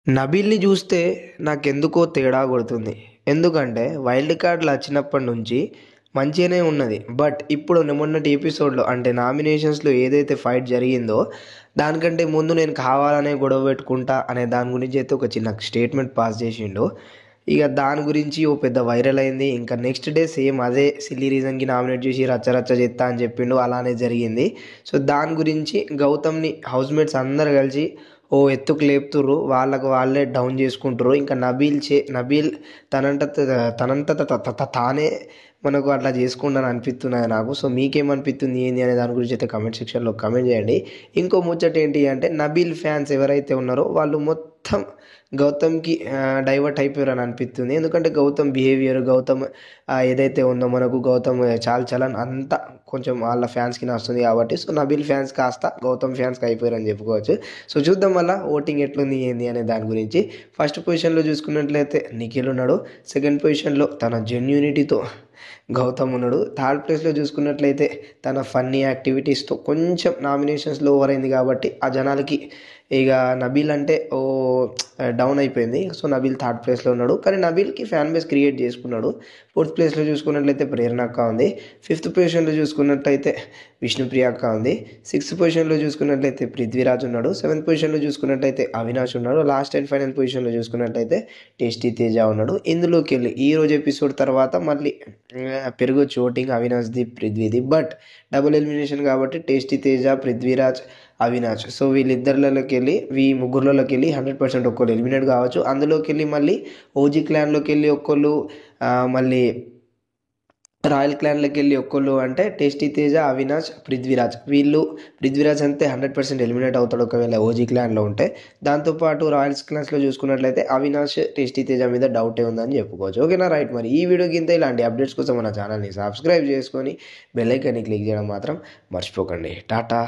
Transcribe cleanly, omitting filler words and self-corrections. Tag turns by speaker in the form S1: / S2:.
S1: నబీల్‌ని జూస్తే నాకెందుకో తేడా కొడుతుంది. ఎందుకంటే వైల్డ్ కార్డ్‌లు అచ్చినప్పటి నుంచి మంచిగానే ఉన్నది. బట్ ఇప్పుడు మొన్నటి ఎపిసోడ్‌లో అంటే నామినేషన్స్‌లో ఏదైతే ఫైట్ జరిగిందో, దానికంటే ముందు నేను కావాలనే గొడవ పెట్టుకుంటా అనే దాని గురించి అయితే ఒక చిన్న స్టేట్మెంట్ పాస్ చేసిండు. ఇగ దాని గురించి ఓ పెద్ద వైరల్ అయింది. ఇంకా నెక్స్ట్ డే సేమ్ అదే సిల్లీ రీజన్‌కి నామినేట్ చేసి రచ్చ రచ్చ చేత్తా అని చెప్పిండు. అలానే జరిగింది. సో, దాని గురించి గౌతమ్‌ని హౌస్‌మేట్స్ అందరూ కలిసి ఓ ఎత్తుకు లేపుతుర్రు. వాళ్ళకి వాళ్ళే డౌన్ చేసుకుంటుర్రు. ఇంకా నబీల్ తనంతట తానే మనకు అట్లా చేసుకుండని అనిపిస్తున్నది నాకు. సో, మీకేమనిపిస్తుంది ఏంది అనే దాని గురించి అయితే కామెంట్ సెక్షన్‌లో కామెంట్ చేయండి. ఇంకో ముచ్చట ఏంటి అంటే నబీల్ ఫ్యాన్స్ ఎవరైతే ఉన్నారో వాళ్ళు మొత్తం గౌతమ్‌కి డైవర్ట్ అయిపోయారని అనిపిస్తుంది. ఎందుకంటే గౌతమ్ ఏదైతే ఉందో మనకు గౌతమ్ చలన్ అంతా కొంచెం వాళ్ళ ఫ్యాన్స్‌కి నచ్చుతుంది కాబట్టి సో, నబీల్ ఫ్యాన్స్ కాస్త గౌతమ్ ఫ్యాన్స్‌కి అయిపోయారని చెప్పుకోవచ్చు. సో, చూద్దాం మళ్ళా ఓటింగ్ ఎట్లుంది ఏంది అనే దాని గురించి. ఫస్ట్ పొజిషన్‌లో చూసుకున్నట్లయితే నిఖిల్ ఉన్నాడు. సెకండ్ పొజిషన్‌లో తన జెన్యూనిటీతో గౌతమ్ ఉన్నాడు. థర్డ్ ప్లేస్‌లో చూసుకున్నట్లయితే తన ఫన్నీ యాక్టివిటీస్‌తో కొంచెం నామినేషన్స్‌లో ఓవర్ అయింది కాబట్టి ఆ జనాలకి ఇగ నబీల్ అంటే డౌన్ అయిపోయింది. సో, నబీల్ థర్డ్ ప్లేస్‌లో ఉన్నాడు. కానీ నబీల్‌కి ఫ్యాన్ బేస్ క్రియేట్ చేసుకున్నాడు. ఫోర్త్ ప్లేస్‌లో చూసుకున్నట్లయితే ప్రేరణ అక్క ఉంది. ఫిఫ్త్ పొజిషన్‌లో చూసుకున్నట్టయితే విష్ణుప్రియ అక్క ఉంది. సిక్స్త్ పొజిషన్‌లో చూసుకున్నట్లయితే పృథ్వీరాజ్ ఉన్నాడు. సెవెంత్ పొజిషన్‌లో చూసుకున్నట్టయితే అవినాష్ ఉన్నాడు. లాస్ట్ అండ్ ఫైనల్ పొజిషన్‌లో చూసుకున్నట్టయితే టేస్టీ తేజ ఉన్నాడు. ఇందులోకెళ్ళి ఈరోజు ఎపిసోడ్ తర్వాత మళ్ళీ పెరగొచ్చు ఓటింగ్ అవినాష్‌ది, పృథ్వీది. బట్ డబుల్ ఎలిమినేషన్ కాబట్టి టేస్టీ తేజ, పృథ్వీరాజ్, అవినాష్. సో, ఈ ముగ్గురులోకెళ్ళి 100% ఒక్కళ్ళు ఎలిమినేట్ కావచ్చు. అందులోకెళ్ళి మళ్ళీ ఓజీ క్లాన్‌లోకెళ్ళి ఒక్కళ్ళు మళ్ళీ రాయల్ క్లాన్‌లోకెళ్ళి ఒక్కళ్ళు అంటే టేస్టీ తేజ, అవినాష్, పృథ్వీరాజ్ అంతే 100% ఎలిమినేట్ అవుతాడు ఒకవేళ ఓజీ క్లాన్‌లో ఉంటే. దాంతో పాటు రాయల్స్ క్లాన్స్‌లో చూసుకున్నట్లయితే అవినాష్, టేస్టీ తేజ మీద డౌటే ఉందని చెప్పుకోవచ్చు. ఓకేనా రైట్ మరి ఈ వీడియోకి ఇంతే. ఇలాంటి అప్డేట్స్ కోసం మన ఛానల్‌ని సబ్స్క్రైబ్ చేసుకొని బెల్ ఐకాన్‌ని క్లిక్ చేయడం మాత్రం మర్చిపోకండి. టాటా.